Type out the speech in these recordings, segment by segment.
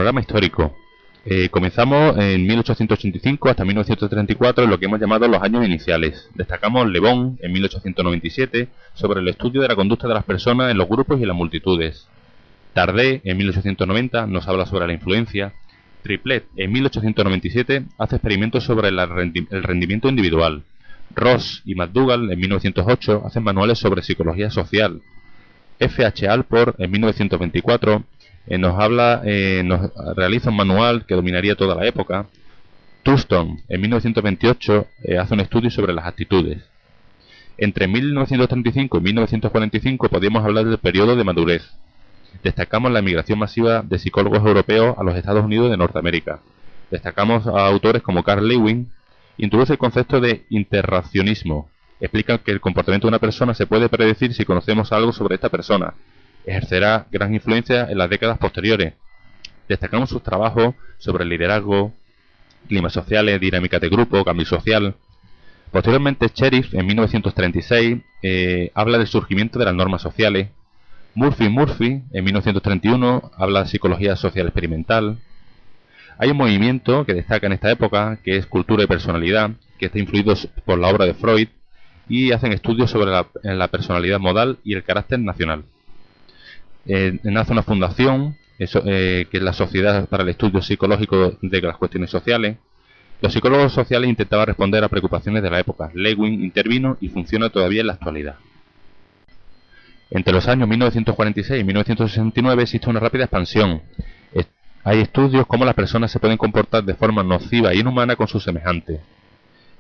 panorama histórico. Comenzamos en 1885 hasta 1934 en lo que hemos llamado los años iniciales. Destacamos Le Bon en 1897 sobre el estudio de la conducta de las personas en los grupos y en las multitudes. Tardet en 1890 nos habla sobre la influencia. Triplet en 1897 hace experimentos sobre el rendimiento individual. Ross y McDougall en 1908 hacen manuales sobre psicología social. F.H. Alport en 1924 nos realiza un manual que dominaría toda la época. Thurston en 1928 hace un estudio sobre las actitudes. Entre 1935 y 1945 podríamos hablar del periodo de madurez. Destacamos la emigración masiva de psicólogos europeos a los Estados Unidos de Norteamérica. Destacamos a autores como Carl Lewin. Introduce el concepto de interracionismo. Explica que el comportamiento de una persona se puede predecir si conocemos algo sobre esta persona. Ejercerá gran influencia en las décadas posteriores. Destacamos sus trabajos sobre el liderazgo, climas sociales, dinámicas de grupo, cambio social. Posteriormente, Sheriff, en 1936, habla del surgimiento de las normas sociales. Murphy, en 1931, habla de psicología social experimental. Hay un movimiento que destaca en esta época, que es cultura y personalidad, que está influido por la obra de Freud, y hacen estudios sobre la personalidad modal y el carácter nacional. Nace una fundación, que es la Sociedad para el Estudio Psicológico de las Cuestiones Sociales. Los psicólogos sociales intentaban responder a preocupaciones de la época. Lewin intervino y funciona todavía en la actualidad. Entre los años 1946 y 1969 existe una rápida expansión. Hay estudios cómo las personas se pueden comportar de forma nociva e inhumana con sus semejantes.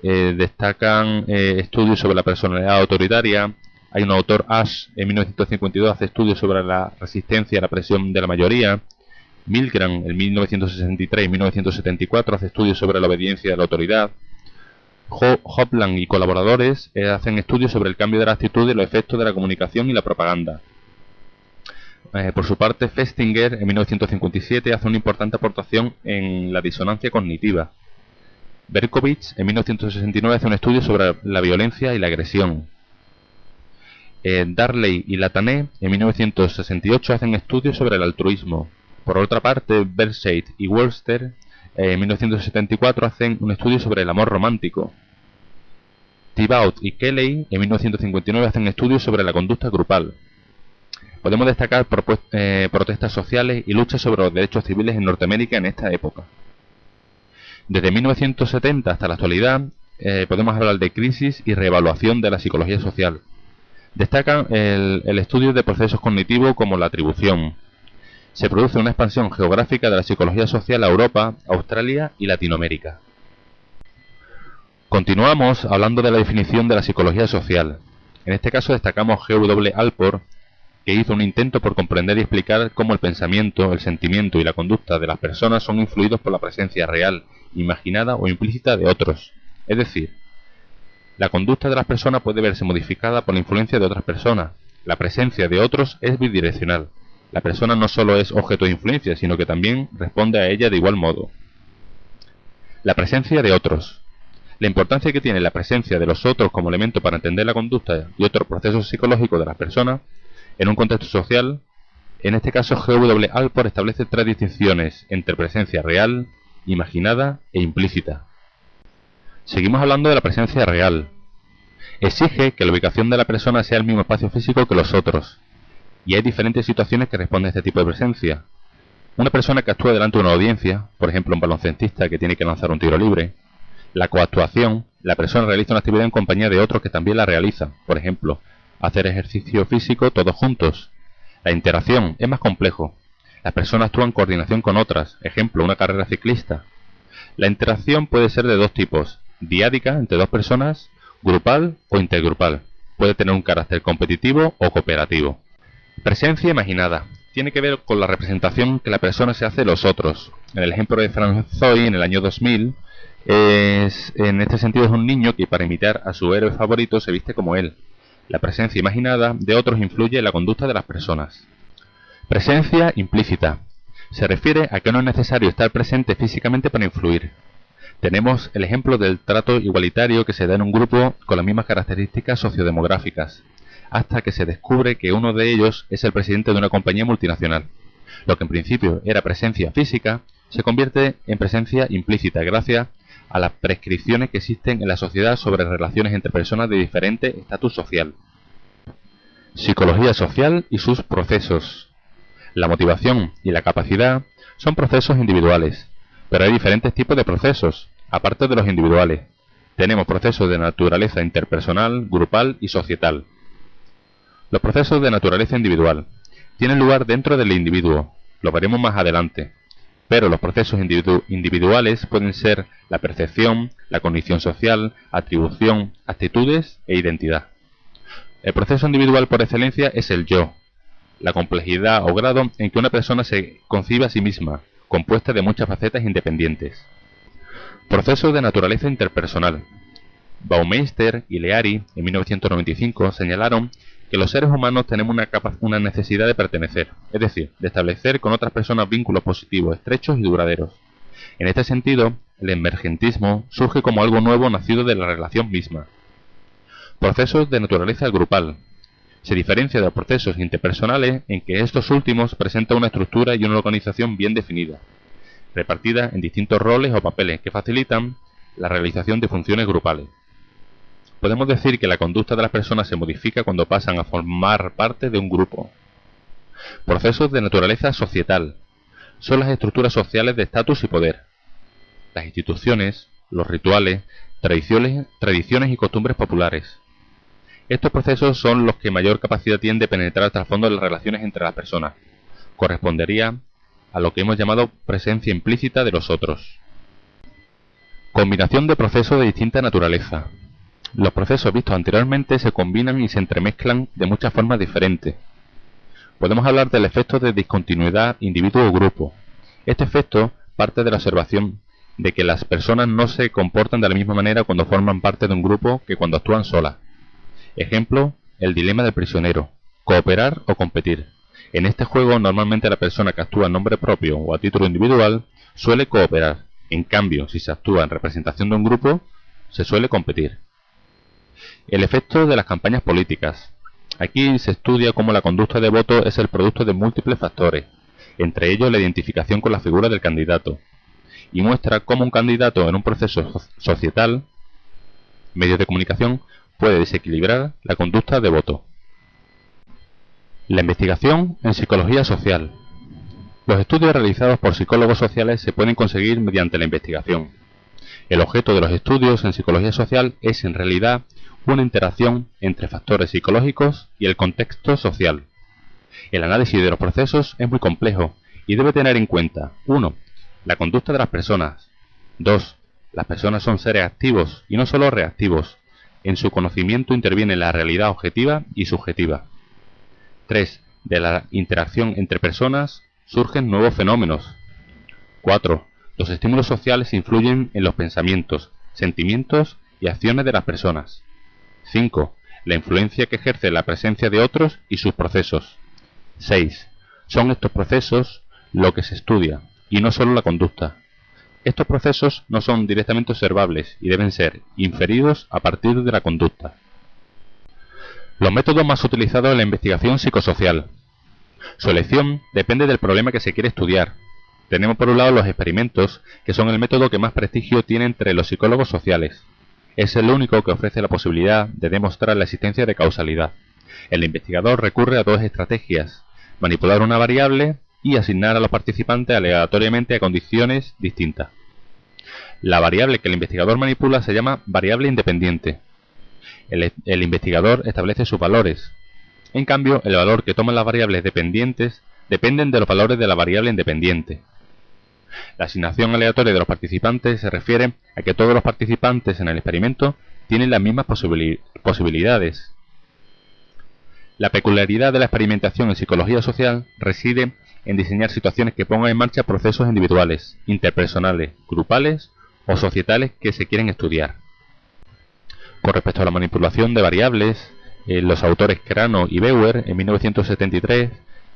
Destacan estudios sobre la personalidad autoritaria. Hay un autor, Ash, en 1952 hace estudios sobre la resistencia a la presión de la mayoría. Milgram, en 1963 y 1974, hace estudios sobre la obediencia de la autoridad. Hopland y colaboradores hacen estudios sobre el cambio de la actitud y los efectos de la comunicación y la propaganda. Por su parte, Festinger, en 1957, hace una importante aportación en la disonancia cognitiva. Berkovich, en 1969, hace un estudio sobre la violencia y la agresión. Darley y Latané, en 1968, hacen estudios sobre el altruismo. Por otra parte, Berset y Wolster, en 1974, hacen un estudio sobre el amor romántico. Thibaut y Kelly, en 1959, hacen estudios sobre la conducta grupal. Podemos destacar protestas sociales y luchas sobre los derechos civiles en Norteamérica en esta época. Desde 1970 hasta la actualidad, podemos hablar de crisis y reevaluación de la psicología social. Destacan el estudio de procesos cognitivos como la atribución. Se produce una expansión geográfica de la psicología social a Europa, Australia y Latinoamérica. Continuamos hablando de la definición de la psicología social. En este caso destacamos G.W. Alport, que hizo un intento por comprender y explicar cómo el pensamiento, el sentimiento y la conducta de las personas son influidos por la presencia real, imaginada o implícita de otros. Es decir, la conducta de las personas puede verse modificada por la influencia de otras personas. La presencia de otros es bidireccional. La persona no solo es objeto de influencia, sino que también responde a ella de igual modo. La presencia de otros. La importancia que tiene la presencia de los otros como elemento para entender la conducta y otros procesos psicológicos de las personas en un contexto social. En este caso, G.W. Alport establece tres distinciones entre presencia real, imaginada e implícita. Seguimos hablando de la presencia real. Exige que la ubicación de la persona sea el mismo espacio físico que los otros. Y hay diferentes situaciones que responden a este tipo de presencia. Una persona que actúa delante de una audiencia, por ejemplo un baloncestista que tiene que lanzar un tiro libre. La coactuación, la persona realiza una actividad en compañía de otros que también la realizan, por ejemplo, hacer ejercicio físico todos juntos. La interacción es más complejo. Las personas actúan en coordinación con otras, ejemplo, una carrera ciclista. La interacción puede ser de dos tipos, diádica entre dos personas, grupal o intergrupal. Puede tener un carácter competitivo o cooperativo. Presencia imaginada. Tiene que ver con la representación que la persona se hace de los otros. En el ejemplo de Franz Zoy, en el año 2000, en este sentido es un niño que para imitar a su héroe favorito se viste como él. La presencia imaginada de otros influye en la conducta de las personas. Presencia implícita. Se refiere a que no es necesario estar presente físicamente para influir. Tenemos el ejemplo del trato igualitario que se da en un grupo con las mismas características sociodemográficas, hasta que se descubre que uno de ellos es el presidente de una compañía multinacional. Lo que en principio era presencia física se convierte en presencia implícita gracias a las prescripciones que existen en la sociedad sobre relaciones entre personas de diferente estatus social. Psicología social y sus procesos. La motivación y la capacidad son procesos individuales, pero hay diferentes tipos de procesos, aparte de los individuales. Tenemos procesos de naturaleza interpersonal, grupal y societal. Los procesos de naturaleza individual tienen lugar dentro del individuo, lo veremos más adelante, pero los procesos individuales pueden ser la percepción, la cognición social, atribución, actitudes e identidad. El proceso individual por excelencia es el yo, la complejidad o grado en que una persona se concibe a sí misma, compuesta de muchas facetas independientes. Procesos de naturaleza interpersonal. Baumeister y Leary, en 1995, señalaron que los seres humanos tenemos una necesidad de pertenecer, es decir, de establecer con otras personas vínculos positivos, estrechos y duraderos. En este sentido, el emergentismo surge como algo nuevo nacido de la relación misma. Procesos de naturaleza grupal. Se diferencia de los procesos interpersonales en que estos últimos presentan una estructura y una organización bien definida, repartida en distintos roles o papeles que facilitan la realización de funciones grupales. Podemos decir que la conducta de las personas se modifica cuando pasan a formar parte de un grupo. Procesos de naturaleza societal. Son las estructuras sociales de estatus y poder. Las instituciones, los rituales, tradiciones y costumbres populares. Estos procesos son los que mayor capacidad tienen de penetrar hasta el fondo de las relaciones entre las personas. Correspondería a lo que hemos llamado presencia implícita de los otros. Combinación de procesos de distinta naturaleza. Los procesos vistos anteriormente se combinan y se entremezclan de muchas formas diferentes. Podemos hablar del efecto de discontinuidad individuo o grupo. Este efecto parte de la observación de que las personas no se comportan de la misma manera cuando forman parte de un grupo que cuando actúan solas. Ejemplo, el dilema del prisionero, cooperar o competir. En este juego normalmente la persona que actúa en nombre propio o a título individual suele cooperar. En cambio, si se actúa en representación de un grupo, se suele competir. El efecto de las campañas políticas. Aquí se estudia cómo la conducta de voto es el producto de múltiples factores, entre ellos la identificación con la figura del candidato, y muestra cómo un candidato en un proceso societal, medios de comunicación, puede desequilibrar la conducta de voto. La investigación en psicología social. Los estudios realizados por psicólogos sociales se pueden conseguir mediante la investigación. El objeto de los estudios en psicología social es en realidad una interacción entre factores psicológicos y el contexto social. El análisis de los procesos es muy complejo y debe tener en cuenta 1. La conducta de las personas. 2. Las personas son seres activos y no solo reactivos. En su conocimiento interviene la realidad objetiva y subjetiva. 3. De la interacción entre personas surgen nuevos fenómenos. 4. Los estímulos sociales influyen en los pensamientos, sentimientos y acciones de las personas. 5. La influencia que ejerce la presencia de otros y sus procesos. 6. Son estos procesos lo que se estudia, y no solo la conducta. Estos procesos no son directamente observables y deben ser inferidos a partir de la conducta. Los métodos más utilizados en la investigación psicosocial. Su elección depende del problema que se quiere estudiar. Tenemos por un lado los experimentos, que son el método que más prestigio tiene entre los psicólogos sociales. Es el único que ofrece la posibilidad de demostrar la existencia de causalidad. El investigador recurre a dos estrategias: manipular una variable y asignar a los participantes aleatoriamente a condiciones distintas. La variable que el investigador manipula se llama variable independiente. El investigador establece sus valores. En cambio, el valor que toman las variables dependientes dependen de los valores de la variable independiente. La asignación aleatoria de los participantes se refiere a que todos los participantes en el experimento tienen las mismas posibilidades. La peculiaridad de la experimentación en psicología social reside en diseñar situaciones que pongan en marcha procesos individuales, interpersonales, grupales o societales que se quieren estudiar. Con respecto a la manipulación de variables, los autores Crano y Bauer, en 1973,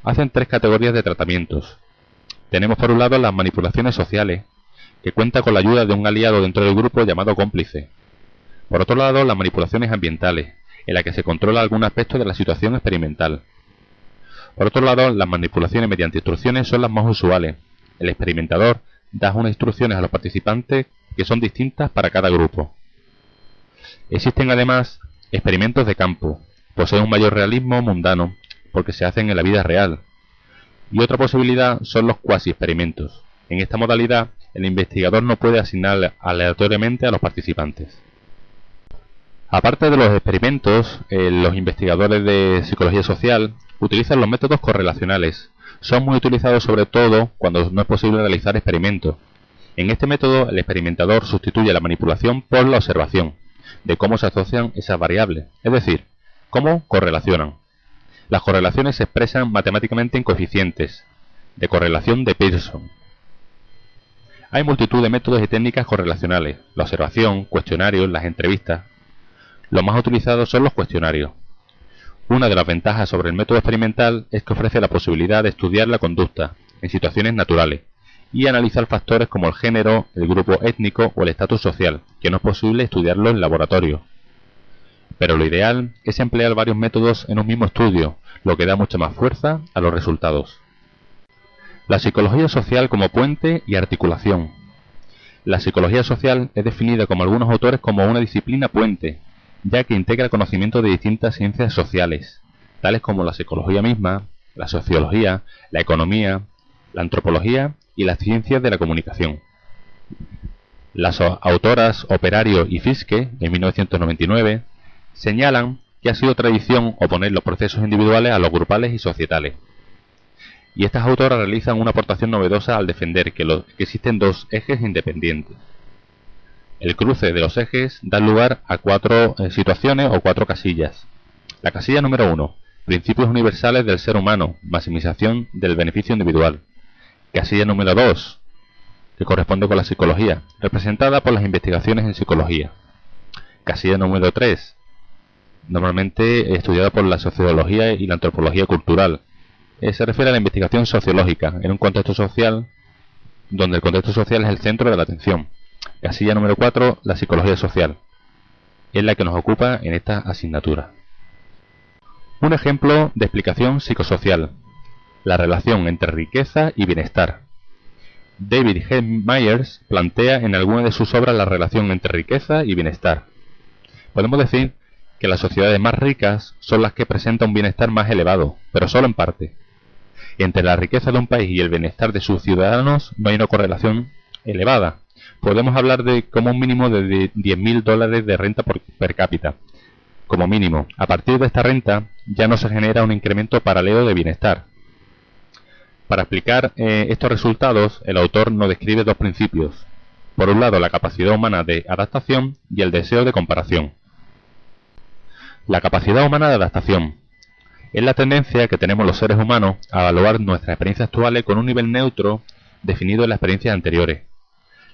hacen tres categorías de tratamientos. Tenemos por un lado las manipulaciones sociales, que cuentan con la ayuda de un aliado dentro del grupo llamado cómplice. Por otro lado, las manipulaciones ambientales, en la que se controla algún aspecto de la situación experimental. Por otro lado, las manipulaciones mediante instrucciones son las más usuales. El experimentador da unas instrucciones a los participantes que son distintas para cada grupo. Existen además experimentos de campo. Poseen un mayor realismo mundano porque se hacen en la vida real. Y otra posibilidad son los cuasi-experimentos. En esta modalidad, el investigador no puede asignar aleatoriamente a los participantes. Aparte de los experimentos, los investigadores de psicología social utilizan los métodos correlacionales. Son muy utilizados sobre todo cuando no es posible realizar experimentos. En este método, el experimentador sustituye la manipulación por la observación de cómo se asocian esas variables, es decir, cómo correlacionan. Las correlaciones se expresan matemáticamente en coeficientes de correlación de Pearson. Hay multitud de métodos y técnicas correlacionales: la observación, cuestionarios, las entrevistas. Los más utilizados son los cuestionarios. Una de las ventajas sobre el método experimental es que ofrece la posibilidad de estudiar la conducta en situaciones naturales y analizar factores como el género, el grupo étnico o el estatus social, que no es posible estudiarlo en laboratorio. Pero lo ideal es emplear varios métodos en un mismo estudio, lo que da mucha más fuerza a los resultados. La psicología social como puente y articulación. La psicología social es definida como algunos autores como una disciplina puente, ya que integra conocimientos de distintas ciencias sociales, tales como la psicología misma, la sociología, la economía, la antropología y las ciencias de la comunicación. Las autoras Operario y Fiske, en 1999, señalan que ha sido tradición oponer los procesos individuales a los grupales y societales. Y estas autoras realizan una aportación novedosa al defender que existen dos ejes independientes. El cruce de los ejes da lugar a cuatro situaciones o cuatro casillas. La casilla número 1, principios universales del ser humano, maximización del beneficio individual. Casilla número 2, que corresponde con la psicología, representada por las investigaciones en psicología. Casilla número 3, normalmente estudiada por la sociología y la antropología cultural. Se refiere a la investigación sociológica en un contexto social, donde el contexto social es el centro de la atención. Casilla número 4, la psicología social. Es la que nos ocupa en esta asignatura. Un ejemplo de explicación psicosocial: la relación entre riqueza y bienestar. David G. Myers plantea en alguna de sus obras la relación entre riqueza y bienestar. Podemos decir que las sociedades más ricas son las que presentan un bienestar más elevado, pero solo en parte. Entre la riqueza de un país y el bienestar de sus ciudadanos no hay una correlación elevada. Podemos hablar de como un mínimo de $10.000 de renta per cápita. Como mínimo, a partir de esta renta ya no se genera un incremento paralelo de bienestar. Para explicar estos resultados, el autor nos describe dos principios. Por un lado, la capacidad humana de adaptación y el deseo de comparación. La capacidad humana de adaptación es la tendencia que tenemos los seres humanos a evaluar nuestras experiencias actuales con un nivel neutro definido en las experiencias anteriores.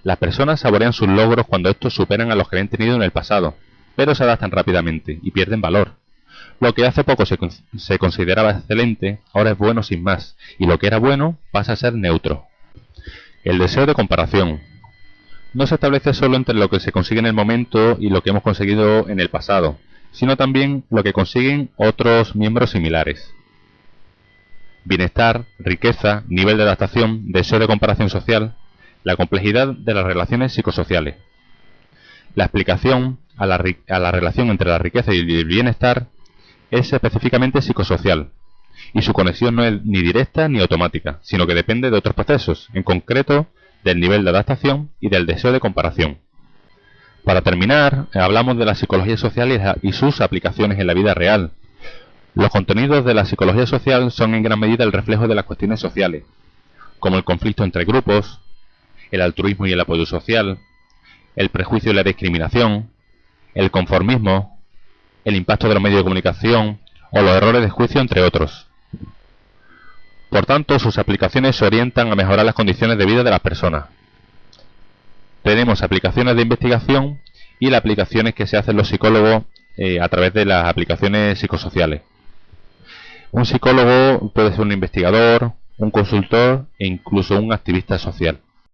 Las personas saborean sus logros cuando estos superan a los que han tenido en el pasado, pero se adaptan rápidamente y pierden valor. Lo que hace poco se consideraba excelente, ahora es bueno sin más, y lo que era bueno pasa a ser neutro. El deseo de comparación no se establece solo entre lo que se consigue en el momento y lo que hemos conseguido en el pasado, sino también lo que consiguen otros miembros similares. Bienestar, riqueza, nivel de adaptación, deseo de comparación social, la complejidad de las relaciones psicosociales. La explicación a la relación entre la riqueza y el bienestar es específicamente psicosocial, y su conexión no es ni directa ni automática, sino que depende de otros procesos, en concreto del nivel de adaptación y del deseo de comparación. Para terminar, hablamos de la psicología social y sus aplicaciones en la vida real. Los contenidos de la psicología social son en gran medida el reflejo de las cuestiones sociales, como el conflicto entre grupos, el altruismo y el apoyo social, el prejuicio y la discriminación, el conformismo, el impacto de los medios de comunicación o los errores de juicio, entre otros. Por tanto, sus aplicaciones se orientan a mejorar las condiciones de vida de las personas. Tenemos aplicaciones de investigación y las aplicaciones que se hacen los psicólogos a través de las aplicaciones psicosociales. Un psicólogo puede ser un investigador, un consultor e incluso un activista social.